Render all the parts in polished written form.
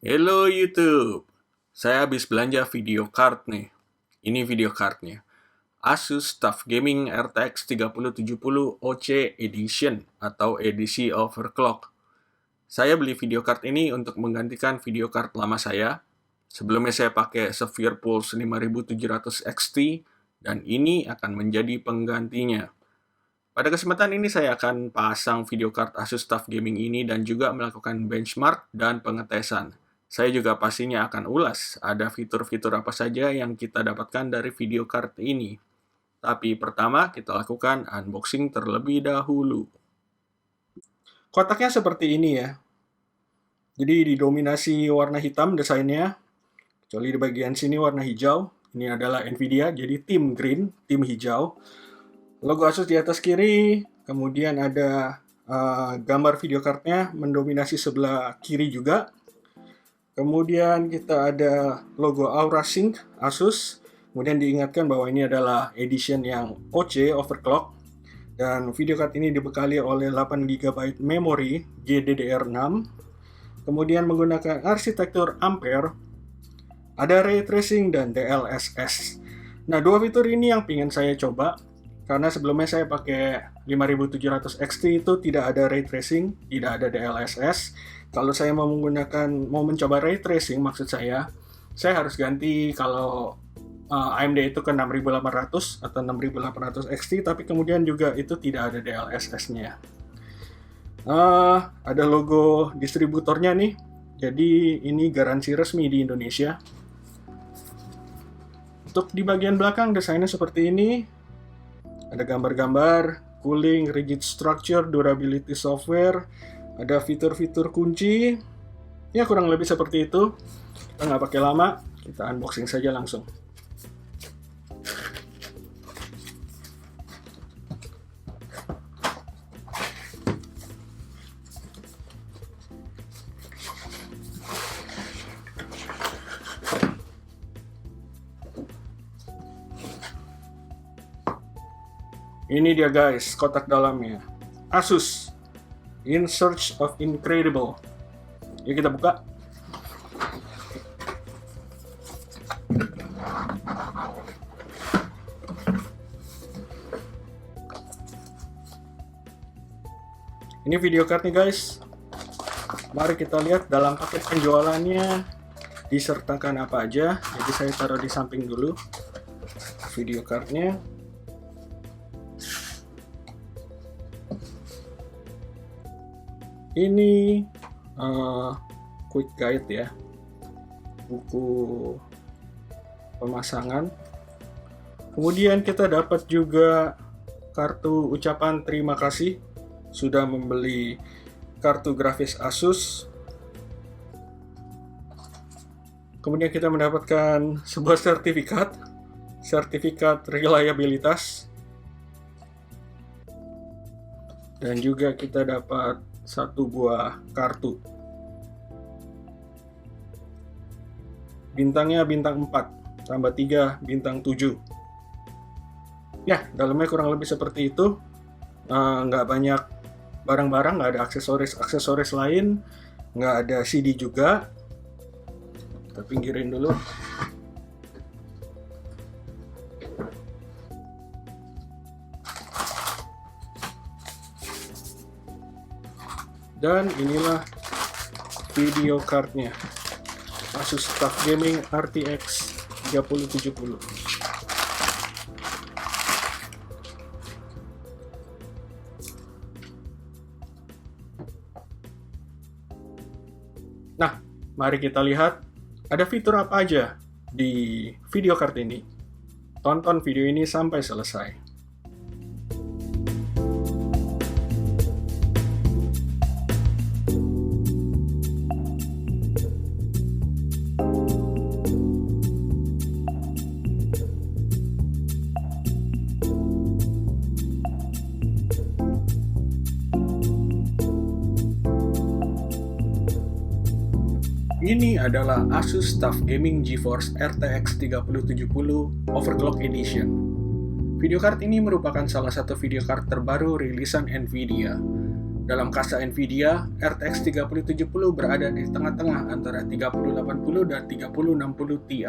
Hello YouTube, saya habis belanja video card nih. Ini video cardnya. Asus TUF Gaming RTX 3070 OC Edition atau edisi overclock. Saya beli video card ini untuk menggantikan video card lama saya. Sebelumnya saya pakai Xavier Pulse 5700 XT dan ini akan menjadi penggantinya. Pada kesempatan ini saya akan pasang video card Asus TUF Gaming ini dan juga melakukan benchmark dan pengetesan. Saya juga pastinya akan ulas ada fitur-fitur apa saja yang kita dapatkan dari video card ini. Tapi pertama kita lakukan unboxing terlebih dahulu. Kotaknya seperti ini ya. Jadi didominasi warna hitam desainnya, kecuali di bagian sini warna hijau. Ini adalah Nvidia, jadi tim green, tim hijau. Logo Asus di atas kiri, kemudian ada gambar video cardnya mendominasi sebelah kiri juga. Kemudian kita ada logo Aura Sync Asus. Kemudian diingatkan bahwa ini adalah edition yang OC overclock. Dan video card ini dibekali oleh 8 GB memori GDDR6. Kemudian menggunakan arsitektur Ampere. Ada ray tracing dan DLSS. Nah, dua fitur ini yang ingin saya coba. Karena sebelumnya saya pakai 5700 XT itu tidak ada ray tracing, tidak ada DLSS. Kalau saya mau mencoba ray tracing, maksud saya harus ganti kalau AMD itu ke 6800 atau 6800 XT, tapi kemudian juga itu tidak ada DLSS-nya. Ada logo distributornya nih, jadi ini garansi resmi di Indonesia. Untuk di bagian belakang desainnya seperti ini. Ada gambar-gambar, cooling, rigid structure, durability software, ada fitur-fitur kunci. Ya kurang lebih seperti itu. Kita nggak pakai lama, kita unboxing saja langsung. Ini dia guys, kotak dalamnya. Asus In Search of Incredible. Yuk kita buka. Ini video card nih guys. Mari kita lihat dalam paket penjualannya disertakan apa aja. Jadi saya taruh di samping dulu video cardnya. Ini quick guide ya, buku pemasangan. Kemudian kita dapat juga kartu ucapan terima kasih sudah membeli kartu grafis Asus. Kemudian kita mendapatkan sebuah sertifikat reliabilitas. Dan juga kita dapat satu buah kartu. Bintangnya bintang 4, tambah 3, bintang 7. Ya, dalamnya kurang lebih seperti itu. Nggak banyak barang-barang, nggak ada aksesoris lain, nggak ada CD juga. Kita pinggirin dulu. Dan inilah video cardnya, Asus TUF Gaming RTX 3070. Nah, mari kita lihat ada fitur apa aja di video card ini. Tonton video ini sampai selesai. Ini adalah Asus TUF Gaming GeForce RTX 3070 Overclock Edition. Video card ini merupakan salah satu video card terbaru rilisan Nvidia. Dalam kasa Nvidia, RTX 3070 berada di tengah-tengah antara 3080 dan 3060 Ti.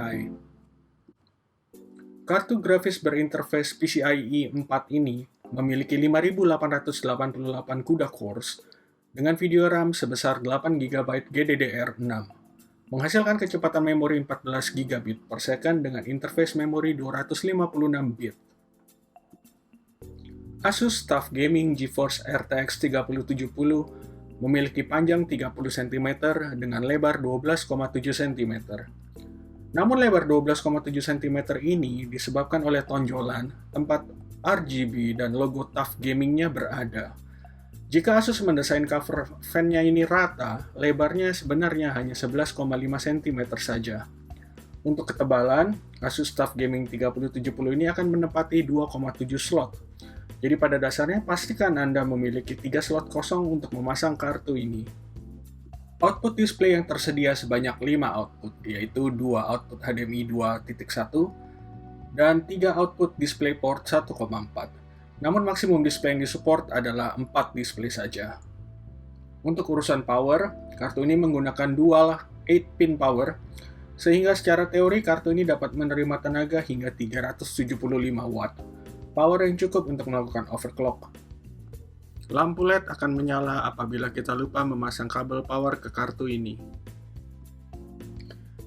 Kartu grafis berinterface PCIe 4 ini memiliki 5888 CUDA cores dengan video RAM sebesar 8GB GDDR6, menghasilkan kecepatan memori 14 GB per second dengan interface memori 256 bit. Asus TUF Gaming GeForce RTX 3070 memiliki panjang 30 cm dengan lebar 12,7 cm. Namun lebar 12,7 cm ini disebabkan oleh tonjolan tempat RGB dan logo TUF Gaming-nya berada. Jika Asus mendesain cover fan-nya ini rata, lebarnya sebenarnya hanya 11,5 cm saja. Untuk ketebalan, Asus TUF Gaming 3070 ini akan menempati 2,7 slot. Jadi pada dasarnya pastikan Anda memiliki 3 slot kosong untuk memasang kartu ini. Output display yang tersedia sebanyak 5 output, yaitu 2 output HDMI 2.1 dan 3 output DisplayPort 1.4. Namun maksimum display yang disupport adalah 4 display saja. Untuk urusan power, kartu ini menggunakan dual 8-pin power, sehingga secara teori kartu ini dapat menerima tenaga hingga 375 watt. Power yang cukup untuk melakukan overclock. Lampu LED akan menyala apabila kita lupa memasang kabel power ke kartu ini.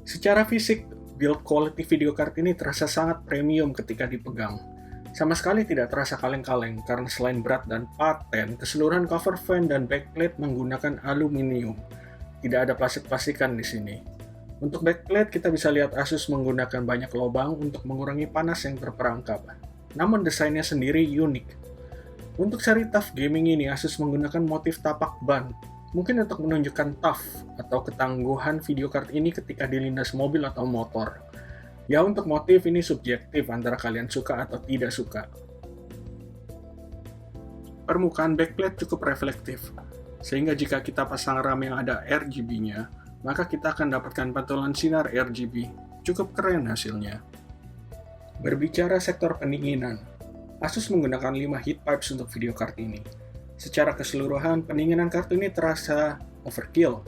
Secara fisik, build quality video card ini terasa sangat premium ketika dipegang. Sama sekali tidak terasa kaleng-kaleng karena selain berat dan paten, keseluruhan cover fan dan backplate menggunakan aluminium. Tidak ada plastik-plastikan di sini. Untuk backplate kita bisa lihat Asus menggunakan banyak lubang untuk mengurangi panas yang terperangkap. Namun desainnya sendiri unik. Untuk seri TUF Gaming ini, Asus menggunakan motif tapak ban, mungkin untuk menunjukkan tough atau ketangguhan video card ini ketika dilindas mobil atau motor. Ya, untuk motif ini subjektif antara kalian suka atau tidak suka. Permukaan backplate cukup reflektif, sehingga jika kita pasang RAM yang ada RGB-nya, maka kita akan dapatkan pantulan sinar RGB. Cukup keren hasilnya. Berbicara sektor pendinginan, Asus menggunakan 5 heat pipes untuk video card ini. Secara keseluruhan, pendinginan kartu ini terasa overkill.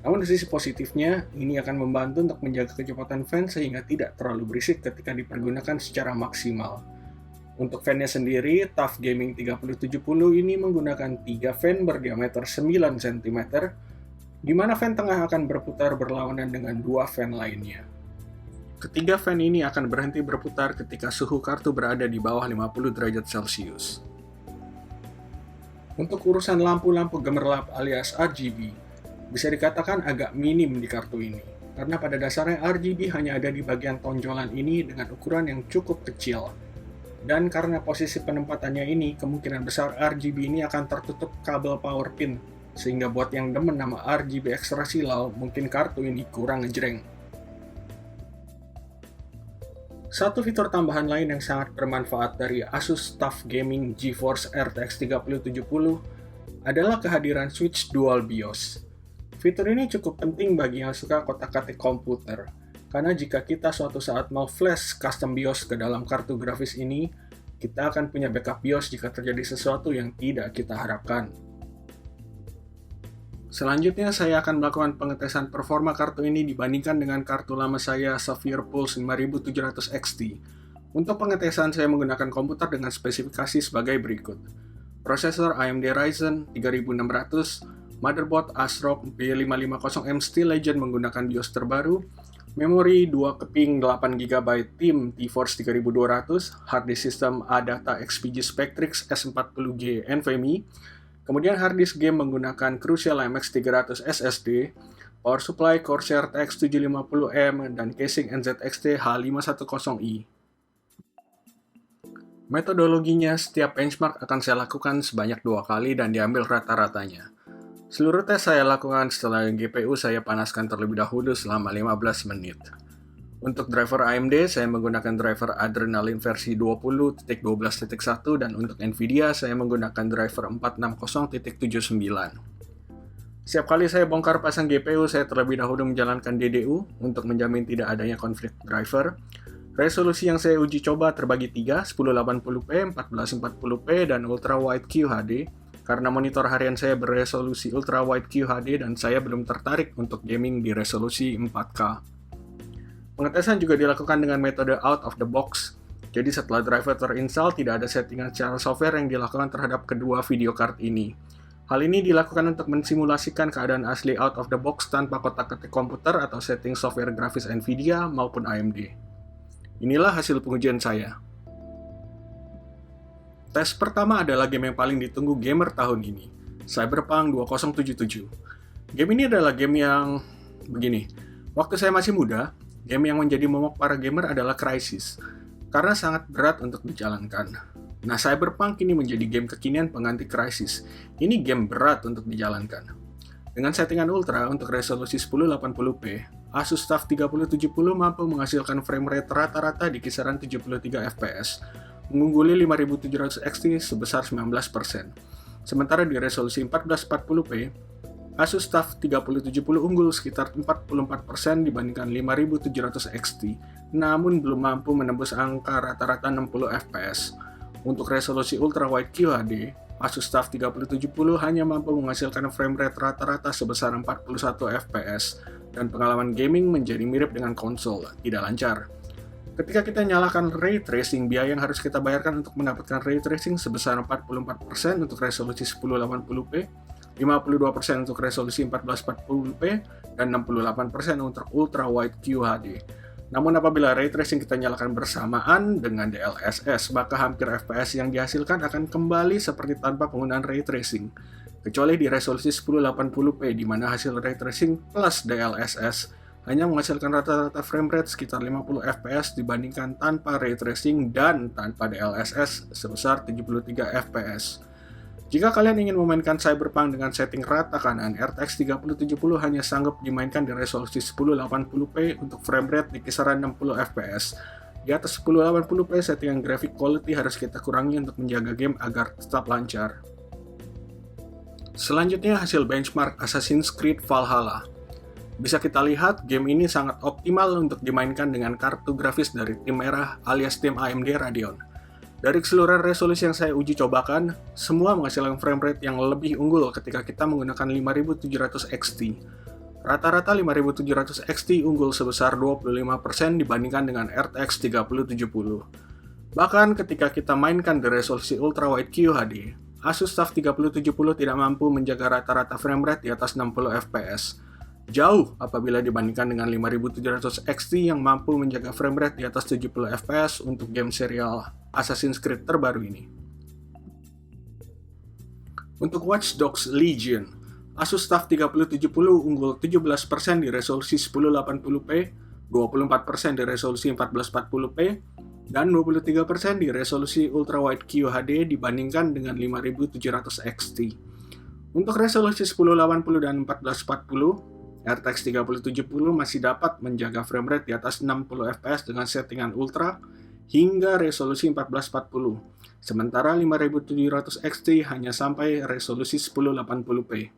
Namun di sisi positifnya, ini akan membantu untuk menjaga kecepatan fan sehingga tidak terlalu berisik ketika dipergunakan secara maksimal. Untuk fan-nya sendiri, TUF Gaming 3070 ini menggunakan 3 fan berdiameter 9 cm, di mana fan tengah akan berputar berlawanan dengan 2 fan lainnya. Ketiga fan ini akan berhenti berputar ketika suhu kartu berada di bawah 50 derajat Celcius. Untuk urusan lampu-lampu gemerlap alias RGB, bisa dikatakan agak minim di kartu ini, karena pada dasarnya RGB hanya ada di bagian tonjolan ini dengan ukuran yang cukup kecil. Dan karena posisi penempatannya ini, kemungkinan besar RGB ini akan tertutup kabel power pin, sehingga buat yang demen nama RGB ekstra silau, mungkin kartu ini kurang ngejreng. Satu fitur tambahan lain yang sangat bermanfaat dari Asus TUF Gaming GeForce RTX 3070 adalah kehadiran switch dual BIOS. Fitur ini cukup penting bagi yang suka kotak-katik komputer, karena jika kita suatu saat mau flash custom BIOS ke dalam kartu grafis ini, kita akan punya backup BIOS jika terjadi sesuatu yang tidak kita harapkan. Selanjutnya, saya akan melakukan pengetesan performa kartu ini dibandingkan dengan kartu lama saya Sapphire Pulse 5700 XT. Untuk pengetesan, saya menggunakan komputer dengan spesifikasi sebagai berikut. Prosesor AMD Ryzen 3600, motherboard ASRock B550M Steel Legend menggunakan BIOS terbaru, memori 2 keping 8GB TIM T-Force 3200, hard disk system ADATA XPG Spectrix S40G NVMe, kemudian harddisk game menggunakan Crucial MX300 SSD, power supply Corsair TX 750M, dan casing NZXT H510i. Metodologinya, setiap benchmark akan saya lakukan sebanyak 2 kali dan diambil rata-ratanya. Seluruh tes saya lakukan setelah GPU saya panaskan terlebih dahulu selama 15 menit. Untuk driver AMD, saya menggunakan driver Adrenalin versi 20.12.1 dan untuk Nvidia, saya menggunakan driver 460.79. Setiap kali saya bongkar pasang GPU, saya terlebih dahulu menjalankan DDU untuk menjamin tidak adanya konflik driver. Resolusi yang saya uji coba terbagi 3, 1080p, 1440p, dan Ultra Wide QHD. karena monitor harian saya beresolusi Ultra Wide QHD dan saya belum tertarik untuk gaming di resolusi 4K. Pengetesan juga dilakukan dengan metode out of the box. Jadi setelah driver terinstall, tidak ada settingan secara software yang dilakukan terhadap kedua video card ini. Hal ini dilakukan untuk mensimulasikan keadaan asli out of the box tanpa kotak-ketik komputer atau setting software grafis Nvidia maupun AMD. Inilah hasil pengujian saya. Tes pertama adalah game yang paling ditunggu gamer tahun ini, Cyberpunk 2077. Game ini adalah game yang begini. Waktu saya masih muda, game yang menjadi momok para gamer adalah Crysis, karena sangat berat untuk dijalankan. Nah, Cyberpunk ini menjadi game kekinian pengganti Crysis. Ini game berat untuk dijalankan. Dengan settingan ultra untuk resolusi 1080p, Asus TUF 3070 mampu menghasilkan frame rate rata-rata di kisaran 73 fps, mengungguli 5700 XT sebesar 19%. Sementara di resolusi 1440p, Asus TUF 3070 unggul sekitar 44% dibandingkan 5700 XT, namun belum mampu menembus angka rata-rata 60 fps. Untuk resolusi Ultra Wide QHD, Asus TUF 3070 hanya mampu menghasilkan frame rate rata-rata sebesar 41 fps, dan pengalaman gaming menjadi mirip dengan konsol, tidak lancar. Ketika kita nyalakan Ray Tracing, biaya yang harus kita bayarkan untuk mendapatkan Ray Tracing sebesar 44% untuk resolusi 1080p, 52% untuk resolusi 1440p, dan 68% untuk Ultra Wide QHD. Namun apabila Ray Tracing kita nyalakan bersamaan dengan DLSS, maka hampir FPS yang dihasilkan akan kembali seperti tanpa penggunaan Ray Tracing. Kecuali di resolusi 1080p, di mana hasil Ray Tracing plus DLSS hanya menghasilkan rata-rata frame rate sekitar 50 fps dibandingkan tanpa Ray Tracing dan tanpa DLSS sebesar 73 fps. Jika kalian ingin memainkan Cyberpunk dengan setting rata kanan, RTX 3070 hanya sanggup dimainkan di resolusi 1080p untuk frame rate di kisaran 60 fps. Di atas 1080p, settingan graphic quality harus kita kurangi untuk menjaga game agar tetap lancar. Selanjutnya hasil benchmark Assassin's Creed Valhalla. Bisa kita lihat, game ini sangat optimal untuk dimainkan dengan kartu grafis dari tim merah alias tim AMD Radeon. Dari keseluruhan resolusi yang saya uji cobakan, semua menghasilkan frame rate yang lebih unggul ketika kita menggunakan 5700 XT. Rata-rata 5700 XT unggul sebesar 25% dibandingkan dengan RTX 3070. Bahkan ketika kita mainkan di resolusi Ultra Wide QHD, Asus TUF 3070 tidak mampu menjaga rata-rata frame rate di atas 60 fps. Jauh apabila dibandingkan dengan 5700 XT yang mampu menjaga frame rate di atas 70 fps untuk game serial Assassin's Creed terbaru ini. Untuk Watch Dogs Legion, Asus TUF 3070 unggul 17% di resolusi 1080p, 24% di resolusi 1440p, dan 23% di resolusi Ultra Wide QHD dibandingkan dengan 5700 XT. Untuk resolusi 1080 dan 1440, RTX 3070 masih dapat menjaga frame rate di atas 60 fps dengan settingan ultra hingga resolusi 1440. Sementara 5700 XT hanya sampai resolusi 1080p.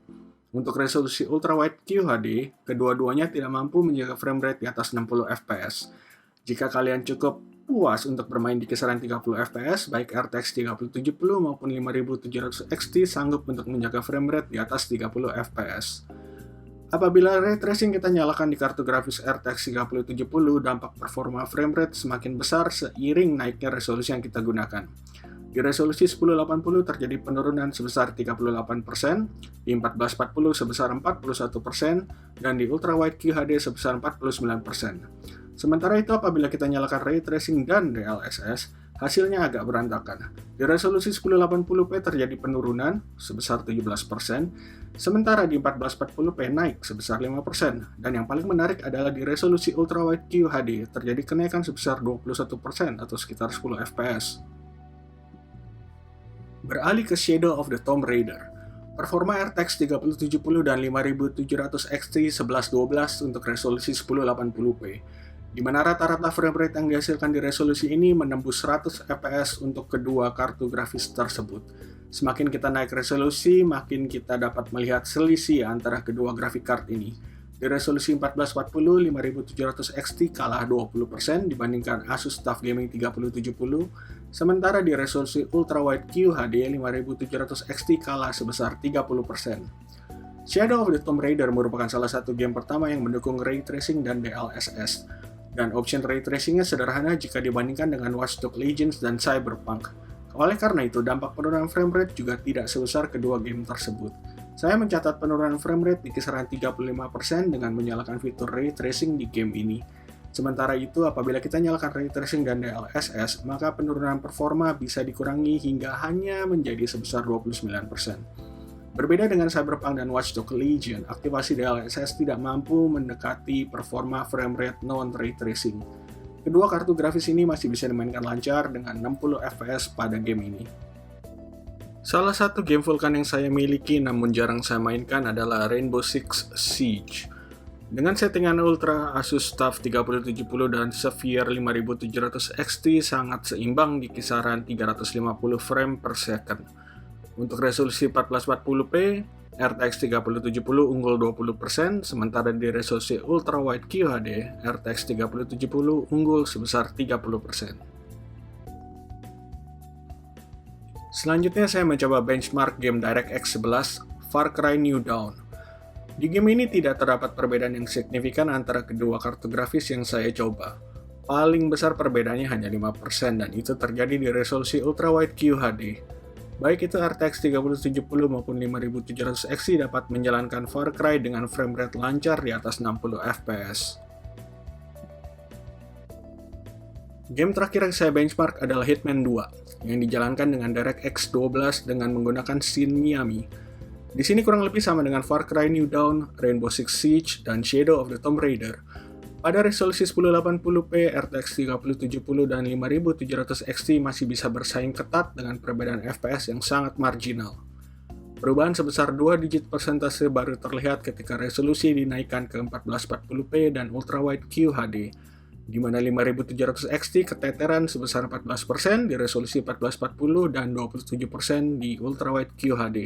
Untuk resolusi Ultra Wide QHD, kedua-duanya tidak mampu menjaga frame rate di atas 60 fps. Jika kalian cukup puas untuk bermain di kisaran 30 fps, baik RTX 3070 maupun 5700 XT sanggup untuk menjaga frame rate di atas 30 fps. Apabila Ray Tracing kita nyalakan di kartu grafis RTX 3070, dampak performa frame rate semakin besar seiring naiknya resolusi yang kita gunakan. Di resolusi 1080 terjadi penurunan sebesar 38%, di 1440 sebesar 41%, dan di Ultra Wide QHD sebesar 49%. Sementara itu apabila kita nyalakan Ray Tracing dan DLSS, hasilnya agak berantakan. Di resolusi 1080p terjadi penurunan sebesar 17%, sementara di 1440p naik sebesar 5%, dan yang paling menarik adalah di resolusi Ultra Wide QHD terjadi kenaikan sebesar 21% atau sekitar 10 fps. Beralih ke Shadow of the Tomb Raider. Performa RTX 3070 dan 5700 XT 1112 untuk resolusi 1080p, di mana rata-rata frame rate yang dihasilkan di resolusi ini menembus 100 fps untuk kedua kartu grafis tersebut. Semakin kita naik resolusi, makin kita dapat melihat selisih antara kedua grafik card ini. Di resolusi 1440, 5700 XT kalah 20% dibandingkan Asus TUF Gaming 3070, Sementara di resolusi Ultrawide QHD 5700 XT kalah sebesar 30%. Shadow of the Tomb Raider merupakan salah satu game pertama yang mendukung Ray Tracing dan DLSS, dan option Ray Tracing-nya sederhana jika dibandingkan dengan Watch Dogs Legion dan Cyberpunk. Oleh karena itu, dampak penurunan framerate juga tidak sebesar kedua game tersebut. Saya mencatat penurunan framerate di kisaran 35% dengan menyalakan fitur Ray Tracing di game ini. Sementara itu, apabila kita nyalakan Ray Tracing dan DLSS, maka penurunan performa bisa dikurangi hingga hanya menjadi sebesar 29%. Berbeda dengan Cyberpunk dan Watch Dogs Legion, aktivasi DLSS tidak mampu mendekati performa framerate non-Ray Tracing. Kedua kartu grafis ini masih bisa dimainkan lancar dengan 60 fps pada game ini. Salah satu game Vulkan yang saya miliki namun jarang saya mainkan adalah Rainbow Six Siege. Dengan settingan Ultra, Asus TUF 3070 dan Sapphire 5700 XT sangat seimbang di kisaran 350 frame per second. Untuk resolusi 1440p, RTX 3070 unggul 20%, sementara di resolusi Ultrawide QHD, RTX 3070 unggul sebesar 30%. Selanjutnya saya mencoba benchmark game DirectX 11 Far Cry New Dawn. Di game ini tidak terdapat perbedaan yang signifikan antara kedua kartu grafis yang saya coba. Paling besar perbedaannya hanya 5% dan itu terjadi di resolusi Ultrawide QHD. Baik itu RTX 3070 maupun 5700 XT dapat menjalankan Far Cry dengan framerate lancar di atas 60 fps. Game terakhir yang saya benchmark adalah Hitman 2 yang dijalankan dengan DirectX 12 dengan menggunakan scene Miami. Di sini kurang lebih sama dengan Far Cry New Dawn, Rainbow Six Siege, dan Shadow of the Tomb Raider. Pada resolusi 1080p, RTX 3070 dan 5700 XT masih bisa bersaing ketat dengan perbedaan FPS yang sangat marginal. Perubahan sebesar 2 digit persentase baru terlihat ketika resolusi dinaikkan ke 1440p dan Ultrawide QHD, di mana 5700 XT keteteran sebesar 14% di resolusi 1440 dan 27% di Ultrawide QHD.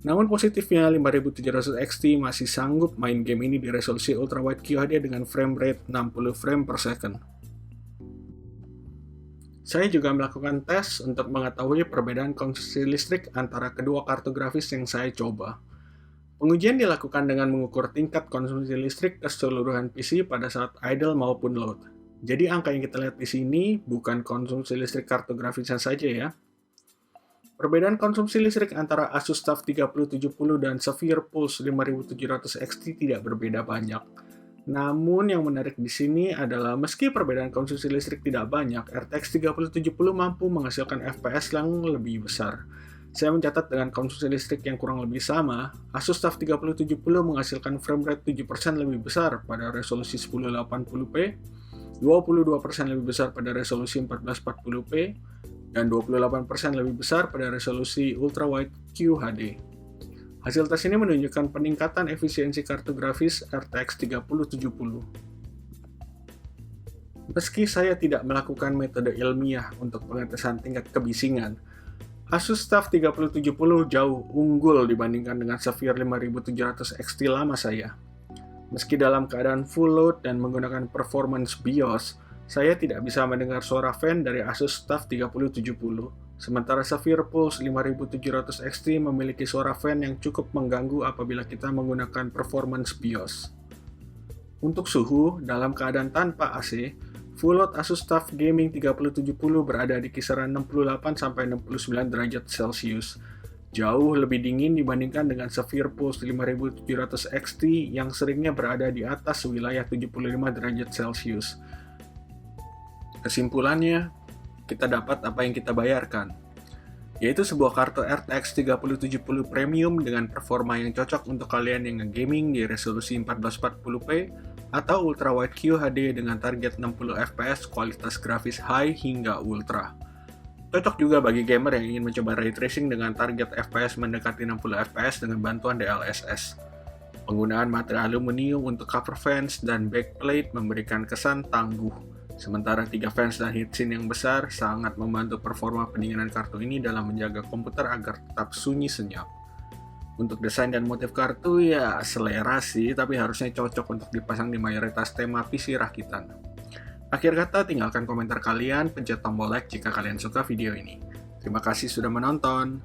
Namun positifnya, 5700 XT masih sanggup main game ini di resolusi Ultrawide QHD dengan frame rate 60 frame per second. Saya juga melakukan tes untuk mengetahui perbedaan konsumsi listrik antara kedua kartu grafis yang saya coba. Pengujian dilakukan dengan mengukur tingkat konsumsi listrik keseluruhan PC pada saat idle maupun load. Jadi angka yang kita lihat di sini bukan konsumsi listrik kartu grafisnya saja ya. Perbedaan konsumsi listrik antara Asus TUF 3070 dan Sapphire Pulse 5700 XT tidak berbeda banyak. Namun yang menarik di sini adalah meski perbedaan konsumsi listrik tidak banyak, RTX 3070 mampu menghasilkan FPS yang lebih besar. Saya mencatat dengan konsumsi listrik yang kurang lebih sama, Asus TUF 3070 menghasilkan frame rate 7% lebih besar pada resolusi 1080p, 22% lebih besar pada resolusi 1440p, dan 28% lebih besar pada resolusi Ultrawide QHD. Hasil tes ini menunjukkan peningkatan efisiensi kartu grafis RTX 3070. Meski saya tidak melakukan metode ilmiah untuk pengetesan tingkat kebisingan, Asus TUF 3070 jauh unggul dibandingkan dengan Sapphire 5700 XT lama saya. Meski dalam keadaan full load dan menggunakan performance BIOS, saya tidak bisa mendengar suara fan dari Asus TUF 3070, sementara Sapphire Pulse 5700 XT memiliki suara fan yang cukup mengganggu apabila kita menggunakan performance BIOS. Untuk suhu, dalam keadaan tanpa AC, full load Asus TUF Gaming 3070 berada di kisaran 68-69 derajat Celcius, jauh lebih dingin dibandingkan dengan Sapphire Pulse 5700 XT yang seringnya berada di atas wilayah 75 derajat Celcius. Kesimpulannya, kita dapat apa yang kita bayarkan, yaitu sebuah kartu RTX 3070 Premium dengan performa yang cocok untuk kalian yang nge-gaming di resolusi 1440p atau Ultrawide QHD dengan target 60 fps kualitas grafis high hingga ultra. Cocok juga bagi gamer yang ingin mencoba ray tracing dengan target FPS mendekati 60 fps dengan bantuan DLSS. Penggunaan material aluminium untuk cover fans dan backplate memberikan kesan tangguh. Sementara 3 fans dan heatsink yang besar sangat membantu performa pendinginan kartu ini dalam menjaga komputer agar tetap sunyi senyap. Untuk desain dan motif kartu ya selera sih, tapi harusnya cocok untuk dipasang di mayoritas tema PC rakitan. Akhir kata, tinggalkan komentar kalian, pencet tombol like jika kalian suka video ini. Terima kasih sudah menonton.